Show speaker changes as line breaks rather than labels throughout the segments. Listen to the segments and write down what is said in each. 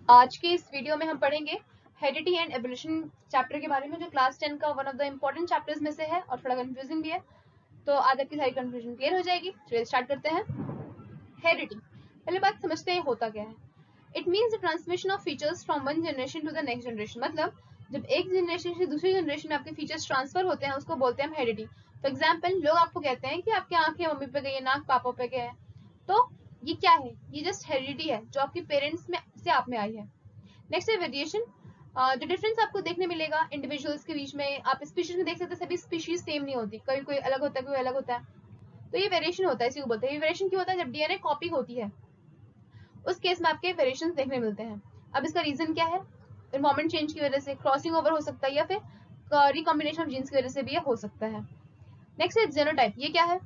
आज के इस वीडियो में हम पढ़ेंगे हेरिडिटी एंड एवोल्यूशन चैप्टर के बारे में, जो क्लास 10 का one of the important chapters में से है और थोड़ा कंफ्यूजिंग भी है। तो आज आपकी सारी कंफ्यूजन क्लियर हो जाएगी। चलिए स्टार्ट करते हैं। हेरिडिटी, पहले बात समझते हैं होता क्या है। It means the transmission of features from one generation to the next generation. मतलब जब एक जनरेशन से दूसरी जनरेशन में आपके फीचर्स ट्रांसफर होते हैं उसको बोलते हैं हेरिडिटी। फॉर एग्जाम्पल, लोग आपको कहते हैं कि आपकी आंखें मम्मी पे गई है, नाक पापा पे गए है, तो ये क्या है? ये जस्ट हेरिडिटी है जो आपके पेरेंट्स में से आप में आई है। नेक्स्ट है वेरिएशन। जो डिफरेंस आपको देखने मिलेगा इंडिविजुअल्स के बीच में, आप स्पीशीज में देख सकते हैं सभी स्पीशीज सेम नहीं होती, कभी कोई अलग होता है, कोई अलग होता है, तो ये वेरिएशन होता है। इसी को बोलते हैं। ये वेरिएशन क्यों होता है? जब डीएनए कॉपी होती है उस केस में आपके वेरिएशन देखने मिलते हैं। अब इसका रीजन क्या है? एनवायरमेंट चेंज की वजह से, क्रॉसिंग ओवर हो सकता है, या फिर रिकॉम्बिनेशन ऑफ जीन्स की वजह से भी हो सकता है। नेक्स्ट है जीनोटाइप। ये क्या है?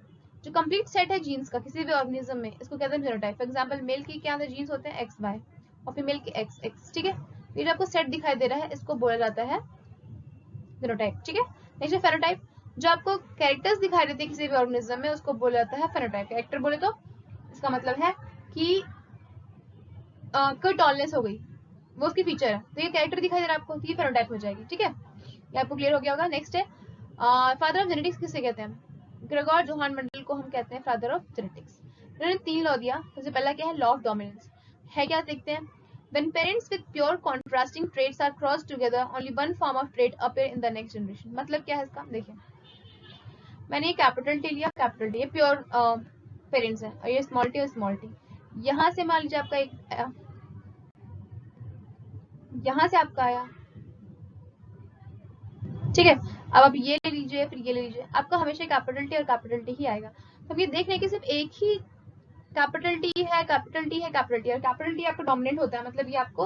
जो कंप्लीट सेट है जीन्स का किसी भी ऑर्गेनिज्म में, इसको कहते हैं जीनोटाइप। फॉर एग्जांपल, मेल के क्या जीन्स होते हैं एक्स वाई और फीमेल के एक्स एक्स। ठीक है, ये जो आपको सेट दिखाई दे रहा है इसको बोला जाता है जीनोटाइप। ठीक है, नेक्स्ट है फेनोटाइप। जो आपको कैरेक्टर्स दिखाई देते हैं किसी भी ऑर्गेनिज्म में उसको बोला जाता है फेनोटाइप। कैरेक्टर बोले तो इसका मतलब है कि कोई टॉलनेस हो गई, वो उसकी फीचर है, तो ये कैरेक्टर दिखाई दे रहा है आपको, तो ये फेनोटाइप हो जाएगी। ठीक है, ये आपको क्लियर हो गया होगा। नेक्स्ट है फादर ऑफ जेनेटिक्स किसे कहते हैं? ग्रेगोर जोहान मंडल को हम कहते हैं फादर ऑफ जेनेटिक्स। इन्होंने 3 लॉ दिया। सबसे पहला क्या है? लॉ ऑफ डोमिनेंस है। क्या देखते हैं? When parents with pure contrasting traits are crossed together, only one form of trait appear in the next generation. मतलब क्या है इसका? देखिए, मैंने ये कैपिटल टी लिया, कैपिटल टी, ये प्योर पेरेंट्स है, और ये स्मॉल टी और स्मॉल टी। यहाँ से मान लीजिए आपका एक यहाँ से आपका आया, ठीक है। अब आप ये ले लीजिए, फिर ये ले लीजिए, आपका हमेशा कैपिटल टी और कैपिटल टी ही आएगा। तो हम ये देख रहे हैं कि सिर्फ एक ही कैपिटल टी है, कैपिटल टी है, कैपिटल टी, और कैपिटल टी आपका डोमिनेंट होता है, मतलब ये आपको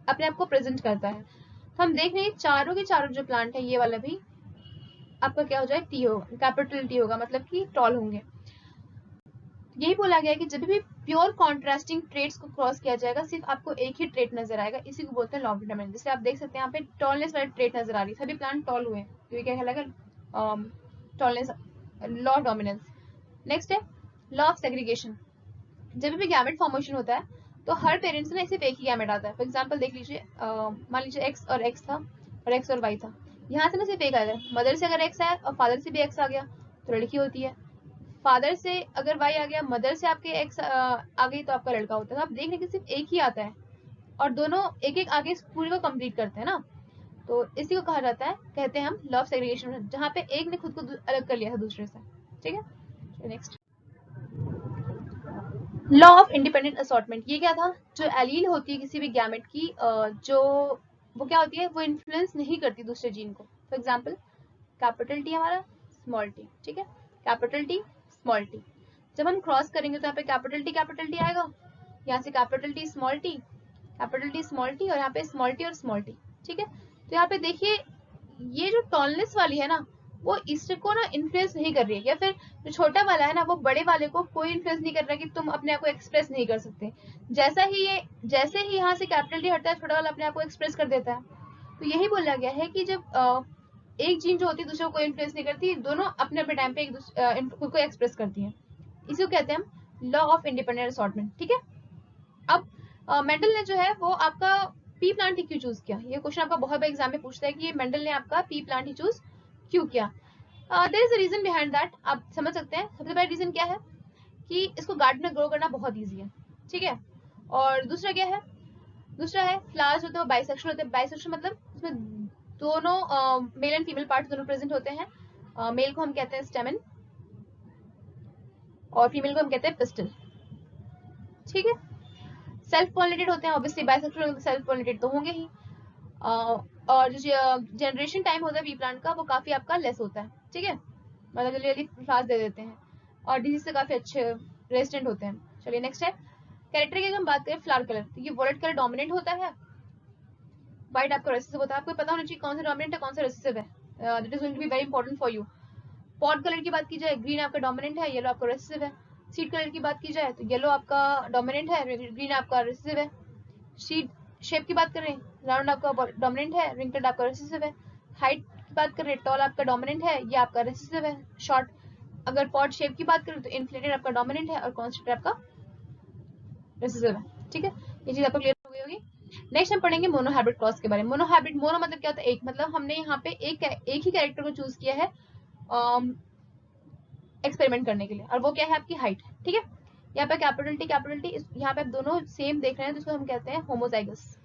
अपने आप को प्रेजेंट करता है। तो हम देख रहे हैं चारों के चारों जो प्लांट है, ये वाला भी आपका क्या हो जाए? टी होगा, कैपिटल टी होगा, मतलब कि टॉल होंगे। यही बोला गया है कि जब भी प्योर कॉन्ट्रास्टिंग ट्रेट्स को क्रॉस किया जाएगा सिर्फ आपको एक ही ट्रेट नजर आएगा, इसी को बोलते हैं लॉ ऑफ डिटरमिनेंट। जैसे आप देख सकते हैं यहाँ पे टॉलनेस वाली ट्रेट नजर आ रही है, सभी प्लांट टॉल हुए, तो ये क्या कहलाएगा? Tallness, law of dominance. Next है लॉ ऑफ सेग्रीगेशन। जब भी गैमेट फॉर्मेशन होता है तो हर पेरेंट्स में सिर्फ एक ही गैमेट आता है। फॉर एग्जाम्पल देख लीजिए, मान लीजिए एक्स और एक्स था और एक्स और वाई था, यहाँ से ना सिर्फ एक आएगा। मदर से अगर एक्स आया और फादर से भी एक्स आ गया तो लड़की होती है। फादर से अगर वाई आ गया, मदर से आपके एक्स आ गई तो आपका लड़का होता है। तो आप देख रहे हैं कि सिर्फ एक ही आता है और दोनों एक एक आगे पूरी को कंप्लीट करते हैं ना, तो इसी को कहा जाता है, कहते हैं हम लॉ ऑफ सेग्रीगेशन, जहाँ पे एक ने खुद को अलग कर लिया था दूसरे से। ठीक है, next law of independent assortment. ये क्या था? जो एलील होती है किसी भी गैमेट की, जो वो क्या होती है, वो इन्फ्लुएंस नहीं करती दूसरे जीन को। फॉर एग्जाम्पल कैपिटल टी हमारा, स्मॉल टी, ठीक है, कैपिटल टी स्मॉल टी। जब हम क्रॉस करेंगे तो यहाँ पे कैपिटल टी आएगा, यहाँ से capital T small T, capital T small T, और यहाँ पे स्मॉल टी और स्मॉल टी। ठीक है, तो यहाँ पे देखिए ये जो टॉलनेस वाली है ना, वो इसको ना इन्फ्लुएंस नहीं कर रही है, या फिर जो छोटा वाला है ना, वो बड़े वाले को कोई इन्फ्लुएंस नहीं कर रहा है कि तुम अपने आप को एक्सप्रेस नहीं कर सकते। जैसे ही यहाँ से कैपिटल टी हटता है, छोटा वाला अपने आप को एक्सप्रेस कर देता है। तो यही बोला गया है कि जब एक जीन जो होती है दूसरे को कोई इन्फ्लुएंस नहीं करती, दोनों अपने अपने टाइम पे खुद को एक्सप्रेस करती हैं। इसी को कहते हैं हम लॉ ऑफ इंडिपेंडेंट असॉर्टमेंट। ठीक है, अब मेंडल ने जो है वो आपका पी प्लांट ही क्यों चूज किया? ये क्वेश्चन आपका बहुत बार एग्जाम में पूछता है कि ये मेंडल ने आपका पी प्लांट ही चूज क्यों किया? There is a reason behind that. आप समझ सकते हैं सबसे पहला रीजन क्या है कि इसको गार्डन में ग्रो करना बहुत ईजी है। ठीक है, और दूसरा क्या है? दूसरा है फ्लावर्स होते हैं वो बाइसेक्शुअल होते हैं। बाइसेक्शुअल मतलब उसमें दोनों मेल एंड फीमेल पार्ट्स दोनों प्रेजेंट होते हैं। मेल को हम कहते हैं स्टेमन और फीमेल को हम कहते हैं पिस्टल। ठीक है, सेल्फ पॉलिनेटेड होते हैं, ऑब्वियसली बाइसेक्सुअल सेल्फ पॉलिनेटेड तो होंगे ही। और जो जनरेशन टाइम होता है बी प्लांट का वो काफी आपका लेस होता है। ठीक है, मतलब जल्दी जल्दी फ्लावर्स दे देते हैं और डिजीज से काफी अच्छे रेजिस्टेंट होते हैं। चलिए नेक्स्ट है कैरेक्टर की। अगर हम बात करें फ्लावर कलर, तो ये वॉयलेट कलर डोमिनेंट होता है, व्हाइट आपका रेसिसिव होता है। आपको पता होना चाहिए कौन सा डोमिनेंट है कौन सा रेसिसिव है, that is going to be very important for you. Pod colour की बात की जाए, ग्रीन आपका डोमिनेंट है, येलो आपका रेसिसिव है। सीड कलर की बात की जाए तो येलो आपका डोमिनेंट है, ग्रीन आपका रेसिसिव है। सीड शेप की बात करें, राउंड आपका डोमिनेंट है, रिंकल्ड आपका रेसिसिव है। हाइट की बात करें, टॉल आपका डोमिनेंट है, ये आपका रेसिसिव है। शॉर्ट अगर पॉट शेप की बात करें तो इन्फ्लेटेड आपका डोमिनेंट है और कॉन्स्टेंट आपका रेसिसिव है। ठीक है, ये चीज आपको क्लियर हो गई होगी। नेक्स्ट हम पढ़ेंगे मोनोहाइब्रिड क्रॉस के बारे में। मोनोहाइब्रिड, मोनो मतलब क्या होता है, एक, मतलब हमने यहाँ पे एक ही कैरेक्टर को चूज किया है एक्सपेरिमेंट करने के लिए, और वो क्या है आपकी हाइट। ठीक है, यहाँ पे कैपिटल टी, यहाँ पे आप दोनों सेम देख रहे हैं तो इसको हम कहते हैं होमोजाइगस।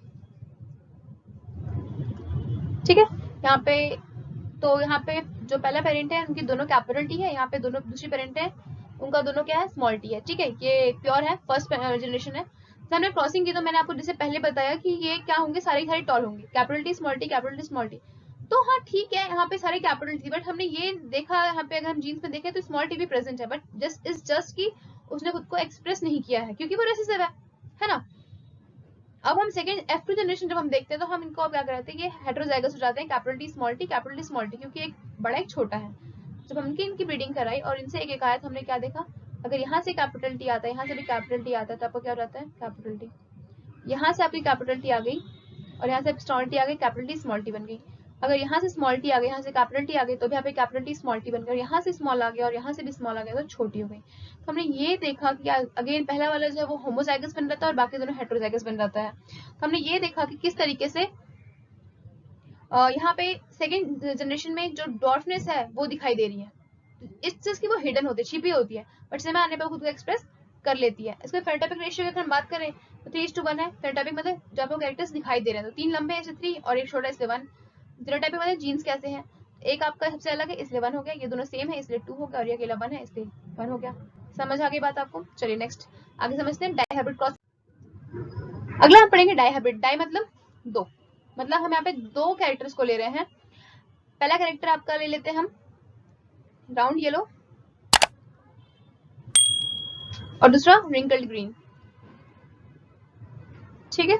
ठीक है, यहाँ पे तो यहाँ पे जो पहला पेरेंट है उनकी दोनों कैपिटल टी है, यहाँ पे दोनों दूसरी पेरेंट है उनका दोनों क्या है, स्मॉल टी है। ठीक है, ये प्योर है, फर्स्ट जनरेशन है। तो हमने क्रॉसिंग की तो मैंने आपको जैसे पहले बताया कि ये क्या होंगे, सारे टॉल होंगे, capital T small T, capital T small T. तो हाँ ठीक है, यहाँ पे सारे कैपिटल टी, बट हमने ये देखा यहाँ पे अगर हम जीन्स में देखें तो स्मॉल टी भी प्रेजेंट है, बट जस्ट कि उसने खुद को एक्सप्रेस नहीं किया है क्योंकि वो रेसेसिव है ना। अब हम सेकंड F2 जनरेशन जब हम देखते हैं तो हम इनको क्या करते हैं, ये हेटेरोजाइगस हो जाते हैं, capital T small T, capital T small T, क्योंकि एक बड़ा एक छोटा है। जब हमने इनकी ब्रीडिंग कराई और इनसे एक आया तो हमने क्या देखा, अगर यहाँ से कैपिटल टी आता है, यहाँ से भी कैपिटल टी आता है, तो आपको क्या हो जाता है, कैपिटल टी। यहाँ से आपकी कैपिटल टी आ गई और यहाँ से स्मॉल टी आ गई, कैपिटल टी स्मॉल टी बन गई। अगर यहाँ से स्मॉल टी आ गई, यहाँ से कैपिटल टी आ गई, तो भी यहाँ पे कैपिटल टी स्मॉल टी बनकर यहाँ से स्मॉल आ गया और यहाँ से भी स्मॉल आ गया, तो छोटी हो गई। तो हमने ये देखा कि अगेन पहला वाला जो है वो होमोजाइगस बन रहा था और बाकी दोनों हेटेरोजाइगस बन रहता है। तो हमने ये देखा कि किस तरीके से यहाँ पे सेकेंड जनरेशन में जो डॉर्फनेस है वो दिखाई दे रही है, इस चीज की वो हिडन होती है, छिपी होती है, बट समय आने पर खुद को एक्सप्रेस कर लेती है। इसमें फेनोटाइपिक रेशियो की अगर हम बात करें तो 3:1 है। फेनोटाइपिक मतलब जब आपको कैरेक्टर्स दिखाई दे रहे हैं तो 3 लंबे हैं इसलिए 3 और एक छोटा इसलिए 1। जीनोटाइपिक मतलब जीन्स कैसे हैं, एक आपका सबसे अलग है इसलिए 1 हो गया, ये दोनों सेम है इसलिए 2 हो गया, और ये अकेला 1 है इसलिए 1 हो गया। समझ आ गई बात आपको? चलिए नेक्स्ट आगे समझते हैं डाइहाइब्रिड क्रॉस। अगला हम पढ़ेंगे डाइहाइब्रिड। डाई मतलब दो, मतलब हम यहाँ पे दो कैरेक्टर्स को ले रहे हैं। पहला कैरेक्टर आपका ले लेते हैं हम राउंड येलो और दूसरा रिंकल्ड ग्रीन। ठीक है,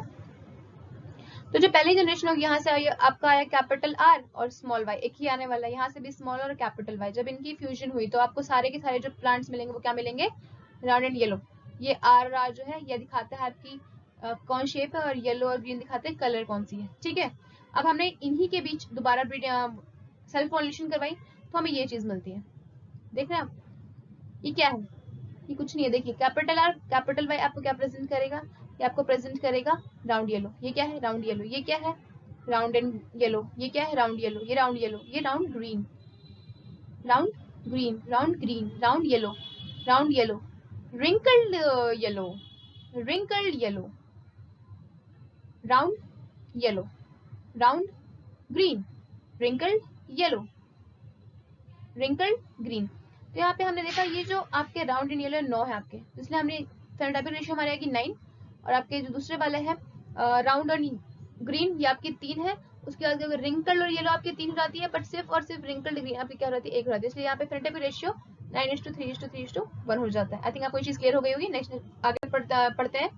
तो जो पहली जनरेशन होगी यहाँ से आपका आया कैपिटल आर और स्मॉल वाई, एक ही आने वाला है, यहाँ से भी स्मॉल और कैपिटल वाई। जब इनकी फ्यूजन हुई तो आपको सारे के सारे जो प्लांट्स मिलेंगे वो क्या मिलेंगे, राउंड एंड येलो। ये आर जो है ये दिखाता है आपकी कौन शेप है, और येलो और ग्रीन दिखाते हैं कलर कौन सी है। ठीक है, अब हमने इन्हीं के बीच दोबारा सेल्फ पॉलिनेशन करवाई तो हमें ये चीज मिलती है। देख रहे हैं आप, ये क्या है, ये कुछ नहीं है। देखिए कैपिटल आर कैपिटल वाई आपको क्या प्रेजेंट करेगा, ये आपको प्रेजेंट करेगा राउंड येलो। ये क्या है, राउंड येलो। ये क्या है, राउंड एंड येलो। ये क्या है, राउंड येलो। ये राउंड येलो। ये round green, round green, round green, round yellow, round yellow, wrinkled yellow, wrinkled yellow, round yellow, round green, wrinkled yellow, wrinkled green. तो यहाँ पे हमने देखा ये जो आपके राउंड एंड येलो 9 है आपके, इसलिए हमने फेनोटाइपिक रेशियो हमारे आएगी 9, और आपके जो दूसरे वाले हैं राउंड और ग्रीन ये आपकी 3 है। उसके बाद अगर रिंकल्ड और येलो आपकी 3 हो जाती है, बट सिर्फ और सिर्फ रिंकल्ड ग्रीन आपकी क्या रहती है, 1 रहती है। इसलिए यहाँ पे फेनोटाइपिक रेशियो 9:3:3:1 हो जाता है। आई थिंक आपको ये चीज क्लियर हो गई होगी। नेक्स्ट आगे पढ़ते हैं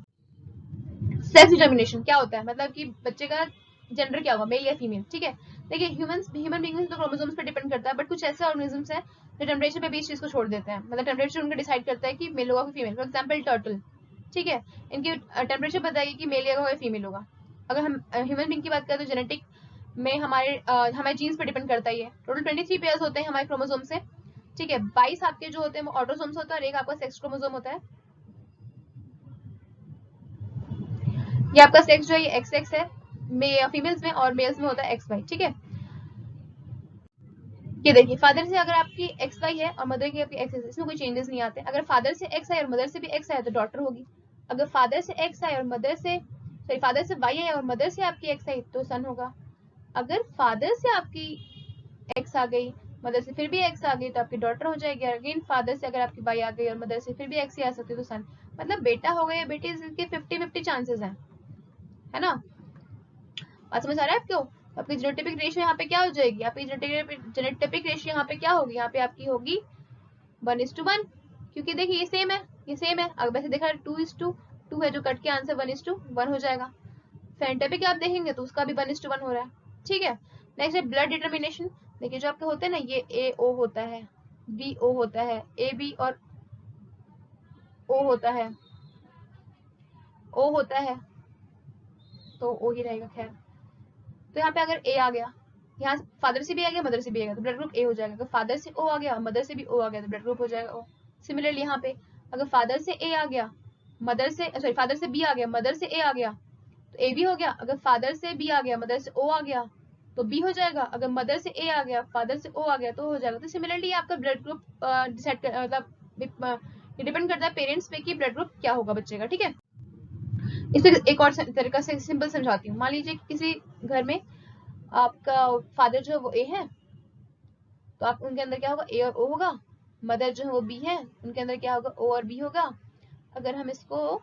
सेक्स डिटर्मिनेशन क्या होता है, मतलब कि बच्चे का जेंडर क्या होगा, मेल या फीमेल। ठीक है, देखिए ह्यूमन बीइंग्स तो क्रोमोसोम्स पे डिपेंड करता है, बट कुछ ऐसे ऑर्गेनिजम्स हैं जो टेम्परेचर पे भी इस चीज को छोड़ देते हैं, मतलब टेम्परेचर उनका डिसाइड करता है कि मेल होगा कि फीमेल। फॉर एग्जांपल टर्टल, ठीक है, इनकी टेम्परेचर बताएगी कि मेल होगा या फीमेल होगा। अगर हम ह्यूमन बीइंग की बात करें तो जेनेटिक में हमारे जीन्स पे डिपेंड करता है। ये टोटल 23 पेयर्स होते हैं हमारे क्रोमोसोम से। ठीक है, 22 आपके जो होते हैं वो ऑटोसोम्स होता है और एक आपका सेक्स क्रोमोसोम होता है। ये आपका सेक्स जो है ये XX है फीमेल्स में, और मेल्स में होता है XY। ठीक है, ये देखिए फादर से अगर आपकी XY है और मदर की आपकी XX है, इसमें कोई चेंजेस नहीं आते। अगर फादर से X है और मदर से भी X है तो डॉटर होगी। अगर फादर से X है और मदर से फादर से Y है और मदर से आपकी X है तो सन होगा। अगर फादर से आपकी X आ गई, मदर से फिर भी X आ गई तो आपकी डॉटर हो जाएगी। अगेन फादर से अगर आपकी Y आ गई और मदर से फिर भी X ही आ सकती है तो सन। मतलब बेटा हो गया बेटी, इसके 50-50 चांसेस हैं, है ना। बात समझ आ रहा है आपको? आपकी जेनोटाइपिक रेशियो यहाँ पे क्या हो जाएगी, आपकी जेनोटाइपिक रेशियो यहाँ पे क्या होगी, यहाँ पे आपकी होगी 1:1, क्योंकि देखिए ये सेम है, ये सेम है। अगर वैसे देखा 2:2 है, जो कट के आंसर 1:1 हो जाएगा। फेनोटाइपिक आप देखेंगे तो उसका भी 1:1 हो रहा है। ठीक है, नेक्स्ट है ब्लड डिटर्मिनेशन। देखिए जो आपके होते हैं ना, ये AO होता है, BO होता है, AB और O होता है, O होता है तो O ही रहेगा। खैर, तो यहाँ पे अगर A आ गया, यहाँ फादर से भी आ गया मदर से भी आ गया तो ब्लड ग्रुप A हो जाएगा। अगर फादर से O आ गया मदर से भी O आ गया तो ब्लड ग्रुप हो जाएगा O। सिमिलरली यहाँ पे अगर फादर से A आ गया, मदर से फादर से B आ गया, मदर से A आ गया, तो ए बी हो गया। अगर फादर से बी आ गया, मदर से ओ आ गया तो बी हो जाएगा। अगर मदर से ए आ गया, फादर से ओ आ गया तो हो जाएगा। तो सिमिलरली आपका ब्लड ग्रुप डिसाइड मतलब ये डिपेंड करता है पेरेंट्स पे कि ब्लड ग्रुप क्या होगा बच्चे का, ठीक है। इसे एक और तरीका से सिंपल समझाती हूँ। मान लीजिए किसी घर में आपका फादर जो है वो ए है, तो आप उनके अंदर क्या होगा, ए और ओ होगा। मदर जो है वो बी है, उनके अंदर क्या होगा, ओ और बी होगा। अगर हम इसको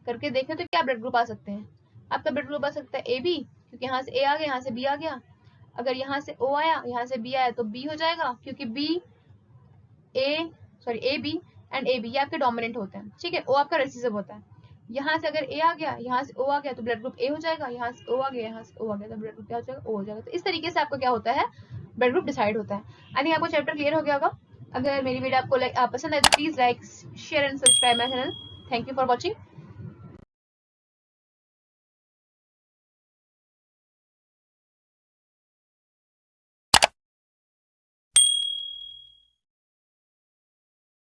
करके देखें तो क्या ब्लड ग्रुप आ सकते हैं, आपका ब्लड ग्रुप आ सकता है ए बी, क्योंकि यहाँ से ए आ गया, यहाँ से बी आ गया। अगर यहाँ से ओ आया, यहाँ से बी आया तो बी हो जाएगा, क्योंकि A B and A B ये आपके डोमिनेंट होते हैं, ठीक है। ओ आपका रिसेसिव होता है। यहाँ से अगर ए आ गया, यहाँ से ओ आ गया तो ब्लड ग्रुप ए हो जाएगा। यहाँ से ओ आ गया, यहाँ से ओ आ गया तो ब्लड ग्रुप क्या हो जाएगा, ओ हो जाएगा। तो इस तरीके से आपका क्या होता है, ब्लड ग्रुप डिसाइड होता है। आई थिंक आपको चैप्टर क्लियर हो गया होगा। अगर मेरी वीडियो आपको पसंद है तो please like, share and subscribe my channel. Thank you for watching.